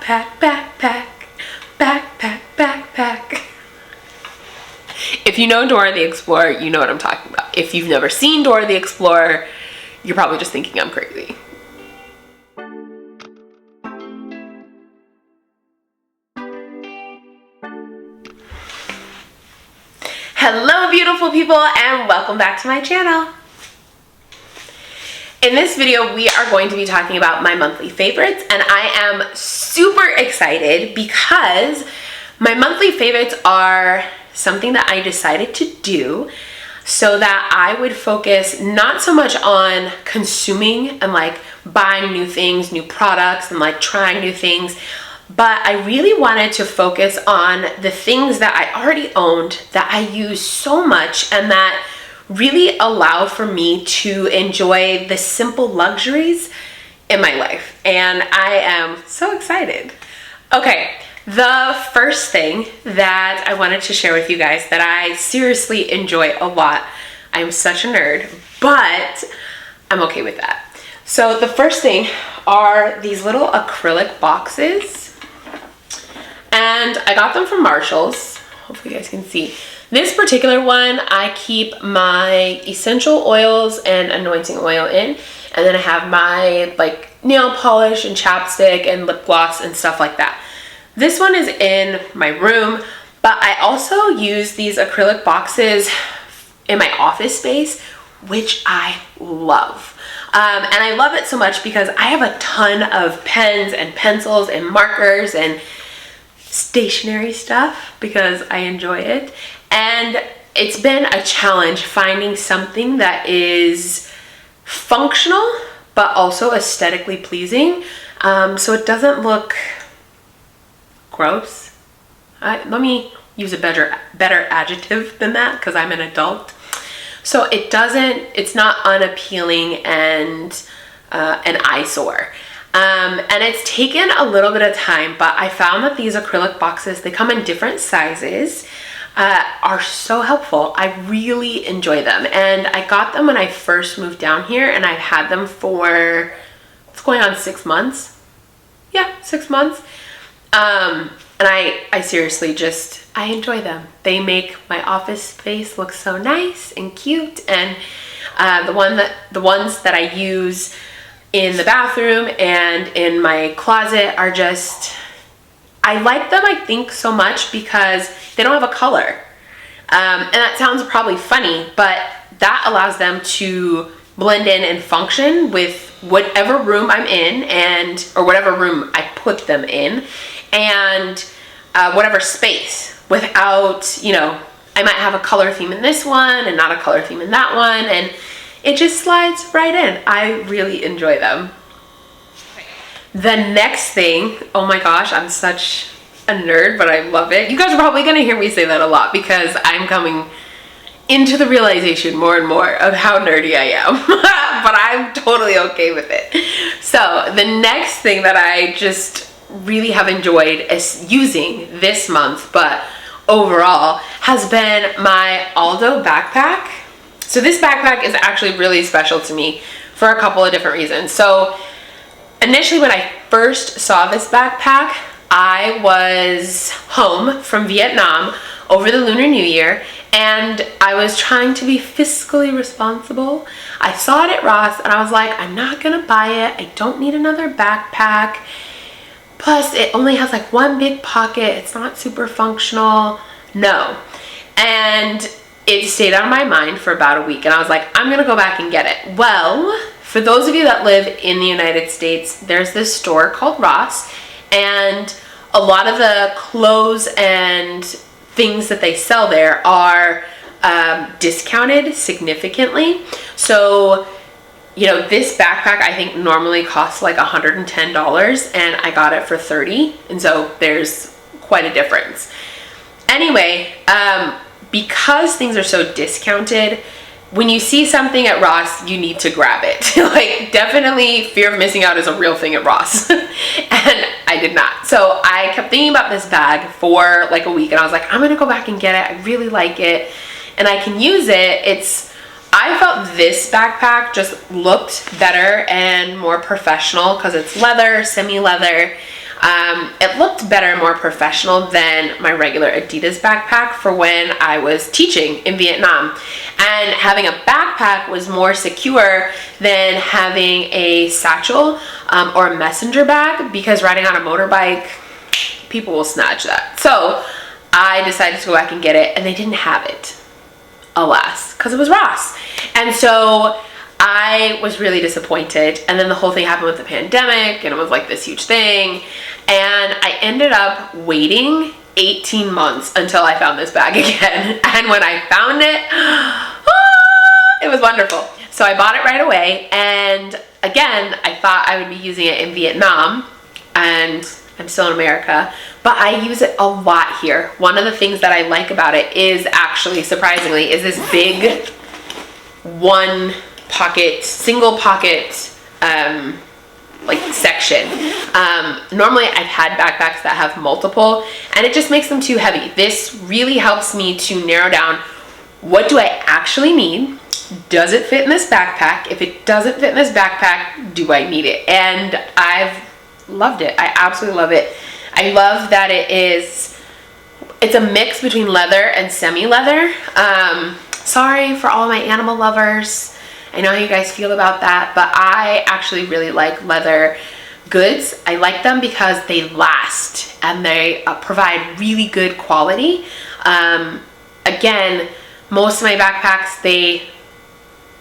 backpack, backpack, backpack, backpack. If you know Dora the Explorer, you know what I'm talking about. If you've never seen Dora the Explorer, you're probably just thinking I'm crazy. Hello beautiful people, and welcome back to my channel. In this video, we are going to be talking about my monthly favorites, and I am super excited because my monthly favorites are something that I decided to do so that I would focus not so much on consuming and like buying new things, new products, and like trying new things, but I really wanted to focus on the things that I already owned, that I use so much, and that really allow for me to enjoy the simple luxuries in my life. And I am so excited. Okay, the first thing that I wanted to share with you guys that I seriously enjoy a lot, I'm such a nerd, but I'm okay with that. So the first thing are these little acrylic boxes. And I got them from Marshall's. Hopefully you guys can see. This particular one, I keep my essential oils and anointing oil in. And then I have my like nail polish and chapstick and lip gloss and stuff like that. This one is in my room, but I also use these acrylic boxes in my office space, which I love. And I love it so much because I have a ton of pens and pencils and markers and stationery stuff because I enjoy it. And it's been a challenge finding something that is functional but also aesthetically pleasing, so it doesn't look gross. Let me use a better adjective than that because I'm an adult. So it's not unappealing and an eyesore. And it's taken a little bit of time, but I found that these acrylic boxes, they come in different sizes, are so helpful. I really enjoy them. And I got them when I first moved down here, and I've had them for, it's going on 6 months. Yeah, 6 months. And I seriously I enjoy them. They make my office space look so nice and cute. And the ones that I use in the bathroom and in my closet are I like them, I think, so much because they don't have a color. And that sounds probably funny, but that allows them to blend in and function with whatever room I'm in or whatever room I put them in, and whatever space without, I might have a color theme in this one and not a color theme in that one, and it just slides right in. I really enjoy them. The next thing, oh my gosh, I'm such a nerd, but I love it. You guys are probably gonna hear me say that a lot because I'm coming into the realization more and more of how nerdy I am, but I'm totally okay with it. So the next thing that I just really have enjoyed is using this month, but overall, has been my Aldo Backpack. So this backpack is actually really special to me for a couple of different reasons. So initially when I first saw this backpack, I was home from Vietnam over the Lunar New Year, and I was trying to be fiscally responsible. I saw it at Ross and I was like, I'm not gonna buy it. I don't need another backpack. Plus it only has like one big pocket. It's not super functional. No. And it stayed on my mind for about a week, and I was like, I'm gonna go back and get it. Well, for those of you that live in the United States, there's this store called Ross, and a lot of the clothes and things that they sell there are discounted significantly. So, this backpack I think normally costs like $110, and I got it for $30, and so there's quite a difference. Anyway, because things are so discounted, when you see something at Ross, you need to grab it. Like, definitely fear of missing out is a real thing at Ross. And I did not. So I kept thinking about this bag for like a week, and I was like, I'm gonna go back and get it. I really like it and I can use it. I felt this backpack just looked better and more professional because it's leather, semi-leather. It looked better and more professional than my regular Adidas backpack for when I was teaching in Vietnam. And having a backpack was more secure than having a satchel or a messenger bag, because riding on a motorbike, people will snatch that. So I decided to go back and get it, and they didn't have it, alas, because it was Ross. And so I was really disappointed. And then the whole thing happened with the pandemic, and it was like this huge thing. And I ended up waiting 18 months until I found this bag again. And when I found it, it was wonderful. So I bought it right away. And again, I thought I would be using it in Vietnam, and I'm still in America, but I use it a lot here. One of the things that I like about it is actually, surprisingly, is this big one pocket, single pocket, like section. Normally I've had backpacks that have multiple, and it just makes them too heavy. This really helps me to narrow down, what do I actually need? Does it fit in this backpack? If it doesn't fit in this backpack, do I need it? And I've loved it. I absolutely love it. I love that it's a mix between leather and semi-leather. Sorry for all my animal lovers. I know how you guys feel about that, but I actually really like leather goods. I like them because they last and they provide really good quality. Again, most of my backpacks, they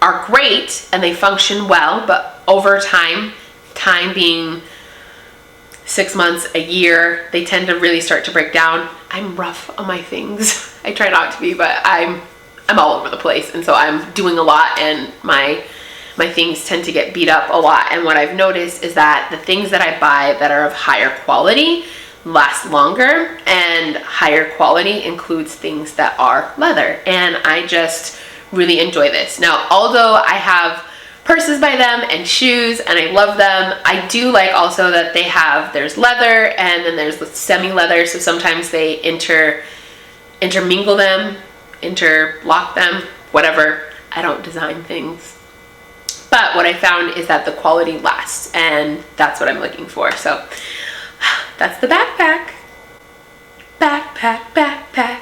are great and they function well, but over time being 6 months, a year, they tend to really start to break down. I'm rough on my things. I try not to be, but I'm all over the place, and so I'm doing a lot, and my things tend to get beat up a lot. And what I've noticed is that the things that I buy that are of higher quality last longer, and higher quality includes things that are leather, and I just really enjoy this. Now, although I have purses by them and shoes, and I love them, I do like also that there's leather and then there's the semi-leather, so sometimes they intermingle them, interlock them, whatever. I don't design things. But what I found is that the quality lasts, and that's what I'm looking for. So that's the backpack. Backpack, backpack,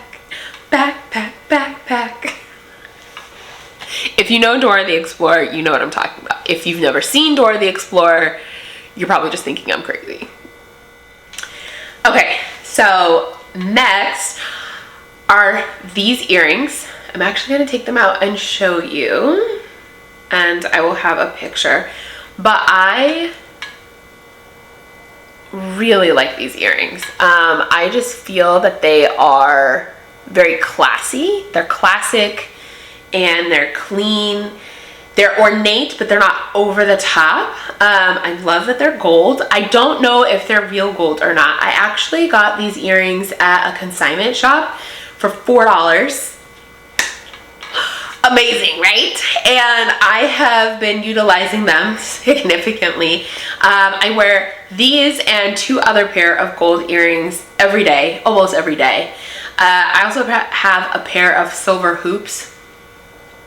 backpack, backpack. If you know Dora the Explorer, you know what I'm talking about. If you've never seen Dora the Explorer, you're probably just thinking I'm crazy. Okay, so next are these earrings. I'm actually going to take them out and show you, and I will have a picture. But I really like these earrings. I just feel that they are very classy. They're classic and they're clean. They're ornate, but they're not over the top. I love that they're gold. I don't know if they're real gold or not. I actually got these earrings at a consignment shop for $4. Amazing, right? And I have been utilizing them significantly. I wear these and 2 other pair of gold earrings every day, almost every day. I also have a pair of silver hoops,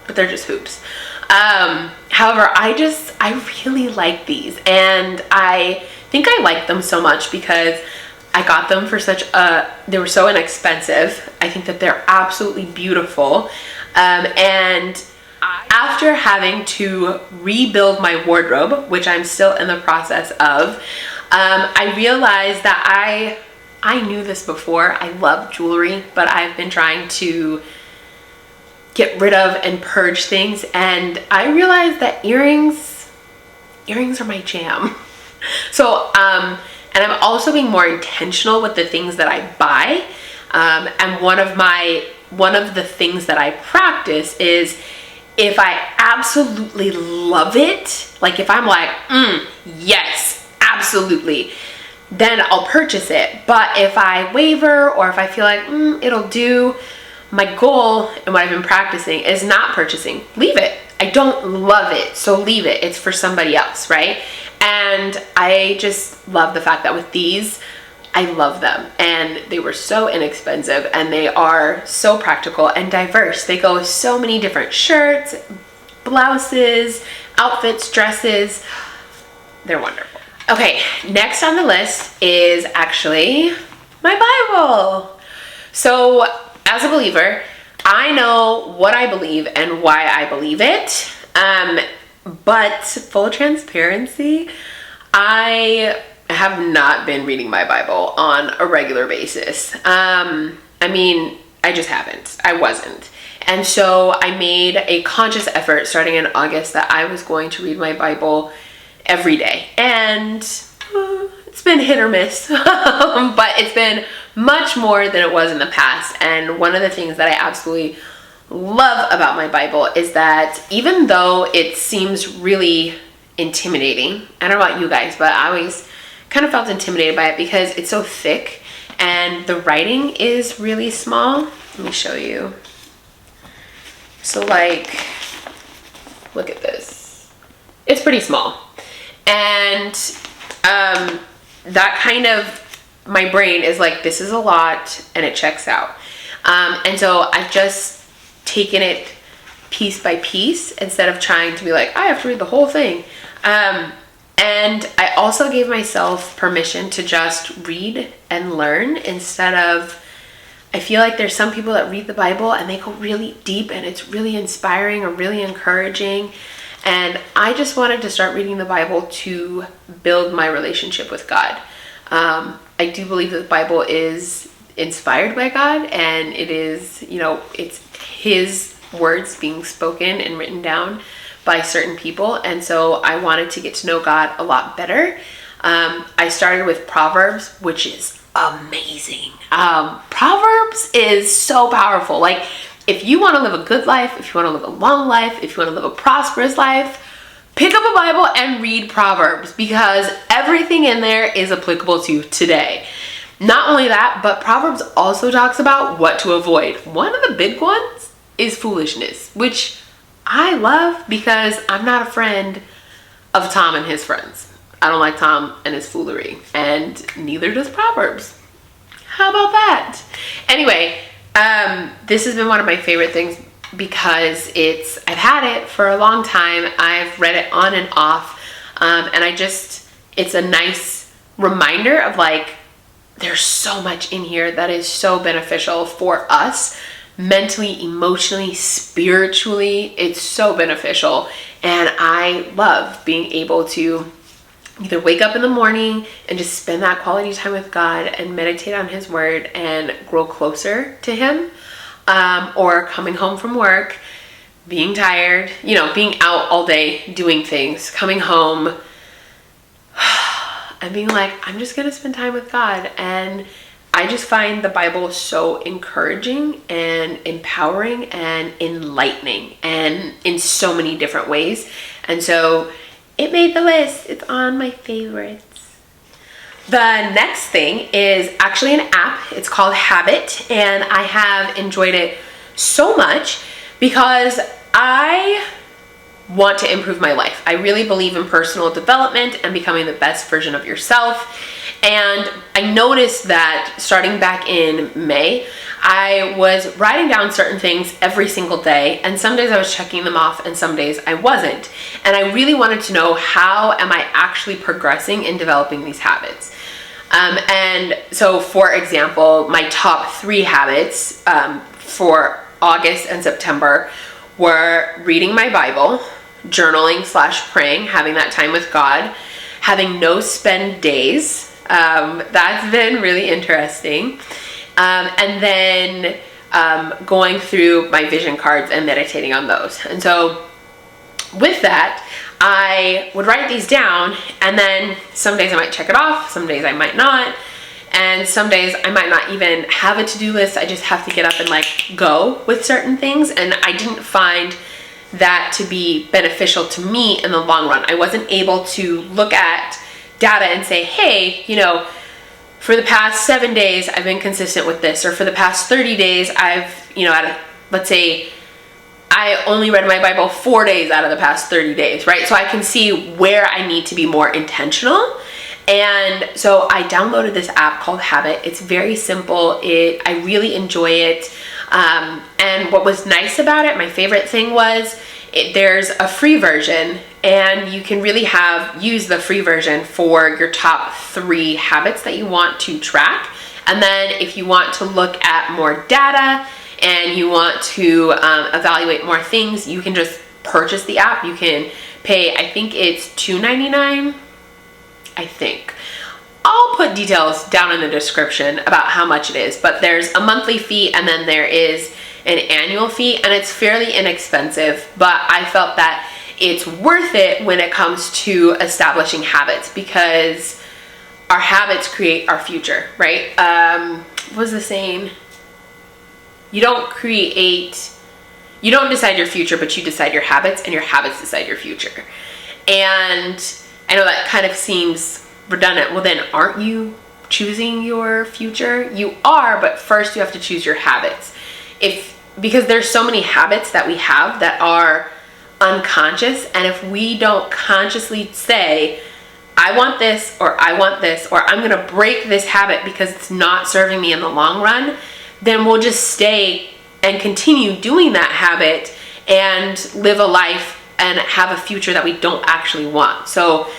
but they're just hoops. However, I really like these, and I think I like them so much because I got them for they were so inexpensive. I think that they're absolutely beautiful. And after having to rebuild my wardrobe, which I'm still in the process of, I realized that I knew this before. I love jewelry, but I've been trying to get rid of and purge things, and I realized that earrings are my jam. So and I'm also being more intentional with the things that I buy, and one of the things that I practice is, if I absolutely love it, like if I'm like, yes, absolutely, then I'll purchase it. But if I waver, or if I feel like it'll do, my goal and what I've been practicing is not purchasing. Leave it. I don't love it, so leave it. It's for somebody else, right? And I just love the fact that with these, I love them, and they were so inexpensive, and they are so practical and diverse. They go with so many different shirts, blouses, outfits, dresses. They're wonderful. Okay, next on the list is actually my Bible. So, as a believer, I know what I believe and why I believe it. But full transparency, I have not been reading my Bible on a regular basis. I mean, I just haven't. I wasn't. And so I made a conscious effort starting in August that I was going to read my Bible every day. And it's been hit or miss, but it's been much more than it was in the past. And one of the things that I absolutely love about my Bible is that even though it seems really intimidating, I don't know about you guys, but I always kind of felt intimidated by it because it's so thick and the writing is really small. Let me show you. So like, look at this. It's pretty small. And that kind of, my brain is like, this is a lot, and it checks out. And so I've just taken it piece by piece instead of trying to be like, I have to read the whole thing. And I also gave myself permission to just read and learn instead of, I feel like there's some people that read the Bible and they go really deep and it's really inspiring or really encouraging. And I just wanted to start reading the Bible to build my relationship with God. I do believe that the Bible is inspired by God, and it is, you know, it's His words being spoken and written down by certain people. And so I wanted to get to know God a lot better. I started with Proverbs, which is amazing. Proverbs is so powerful. Like, if you want to live a good life, if you want to live a long life, if you want to live a prosperous life, pick up a Bible and read Proverbs, because everything in there is applicable to today. Not only that, but Proverbs also talks about what to avoid. One of the big ones is foolishness, which I love because I'm not a friend of Tom and his friends. I don't like Tom and his foolery, and neither does Proverbs. How about that? Anyway, this has been one of my favorite things because I've had it for a long time. I've read it on and off, and it's a nice reminder of like, there's so much in here that is so beneficial for us mentally, emotionally, spiritually. It's so beneficial, and I love being able to either wake up in the morning and just spend that quality time with God and meditate on His word and grow closer to Him, or coming home from work, being tired, being out all day doing things, coming home and being like, I'm just gonna spend time with God. And I just find the Bible so encouraging and empowering and enlightening, and in so many different ways. And so it made the list. It's on my favorites. The next thing is actually an app. It's called Habit, and I have enjoyed it so much because I want to improve my life. I really believe in personal development and becoming the best version of yourself. And I noticed that starting back in May, I was writing down certain things every single day, and some days I was checking them off and some days I wasn't. And I really wanted to know, how am I actually progressing in developing these habits? And so, for example, my top 3 habits for August and September were reading my Bible, journaling/praying, having that time with God, having no spend days. That's been really interesting. And then going through my vision cards and meditating on those. And so with that, I would write these down, and then some days I might check it off, some days I might not, and some days I might not even have a to-do list. I just have to get up and like go with certain things. And I didn't find that to be beneficial to me in the long run. I wasn't able to look at data and say, hey, for the past 7 days, I've been consistent with this, or for the past 30 days, I've, let's say I only read my Bible 4 days out of the past 30 days, right? So I can see where I need to be more intentional. And so I downloaded this app called Habit. It's very simple. I really enjoy it. And what was nice about it, my favorite thing was, there's a free version, and you can really use the free version for your top 3 habits that you want to track. And then if you want to look at more data and you want to evaluate more things, you can just purchase the app. You can pay, I think it's $2.99, I think. I'll put details down in the description about how much it is, but there's a monthly fee and then there is an annual fee, and it's fairly inexpensive, but I felt that it's worth it when it comes to establishing habits, because our habits create our future, right? What was the saying? You don't decide your future, but you decide your habits, and your habits decide your future. And I know that kind of seems redundant. Well, then aren't you choosing your future? You are, but first you have to choose your habits. Because there's so many habits that we have that are unconscious, and if we don't consciously say, I want this, or I want this, or I'm gonna break this habit because it's not serving me in the long run, then we'll just stay and continue doing that habit and live a life and have a future that we don't actually want. So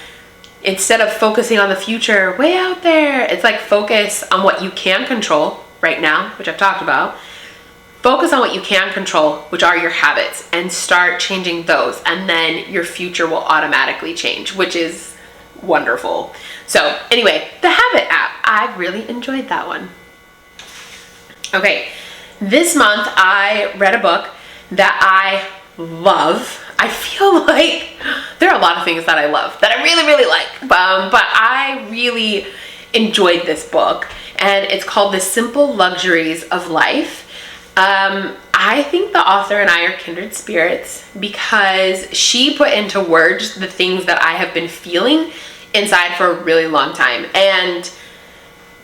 instead of focusing on the future way out there, it's like focus on what you can control right now, which I've talked about. Focus on what you can control, which are your habits, and start changing those, and then your future will automatically change, which is wonderful. So anyway, the habit app, I really enjoyed that one. Okay, this month I read a book that I love. I feel like there are a lot of things that I love that I really, really like, but I really enjoyed this book, and it's called The Simple Luxuries of Life. I think the author and I are kindred spirits, because she put into words the things that I have been feeling inside for a really long time. And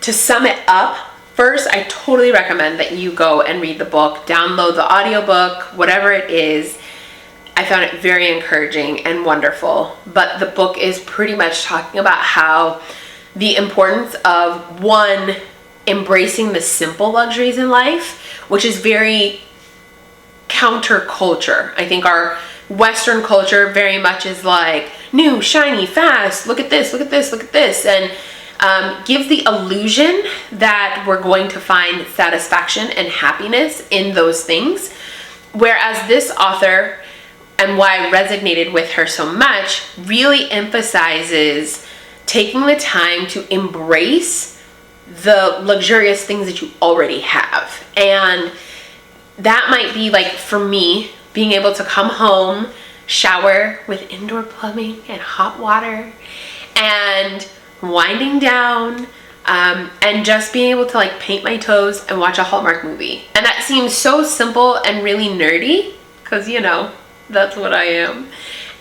to sum it up, first, I totally recommend that you go and read the book, download the audiobook, whatever it is. I found it very encouraging and wonderful. But the book is pretty much talking about how the importance of, one, embracing the simple luxuries in life, which is very counterculture. I think our Western culture very much is like new, shiny, fast, look at this, look at this, look at this, and gives the illusion that we're going to find satisfaction and happiness in those things. Whereas this author, and why I resonated with her so much, really emphasizes taking the time to embrace the luxurious things that you already have. And that might be, like, for me, being able to come home, shower with indoor plumbing and hot water, and winding down, and just being able to, like, paint my toes and watch a Hallmark movie. And that seems so simple and really nerdy, because, you know, that's what I am.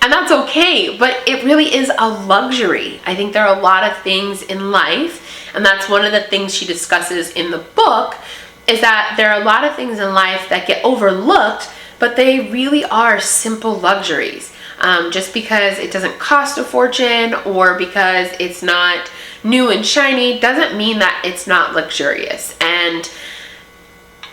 And that's okay, but it really is a luxury. I think there are a lot of things in life, and that's one of the things she discusses in the book, is that there are a lot of things in life that get overlooked, but they really are simple luxuries. Just because it doesn't cost a fortune, or because it's not new and shiny, doesn't mean that it's not luxurious. And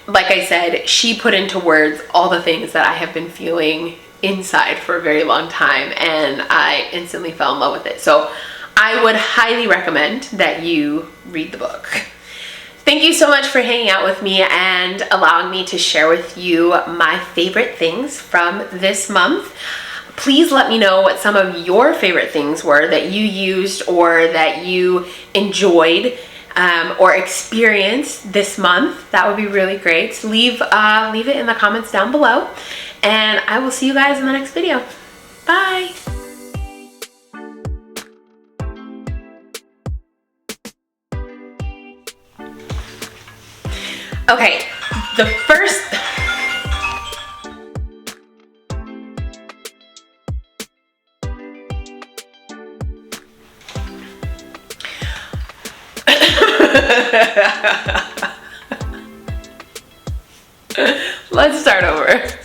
like I said, she put into words all the things that I have been feeling inside for a very long time, and I instantly fell in love with it. So I would highly recommend that you read the book. Thank you so much for hanging out with me and allowing me to share with you my favorite things from this month. Please let me know what some of your favorite things were that you used or that you enjoyed or experienced this month. That would be really great. So leave it in the comments down below, and I will see you guys in the next video. Bye. Okay, the first... Let's start over.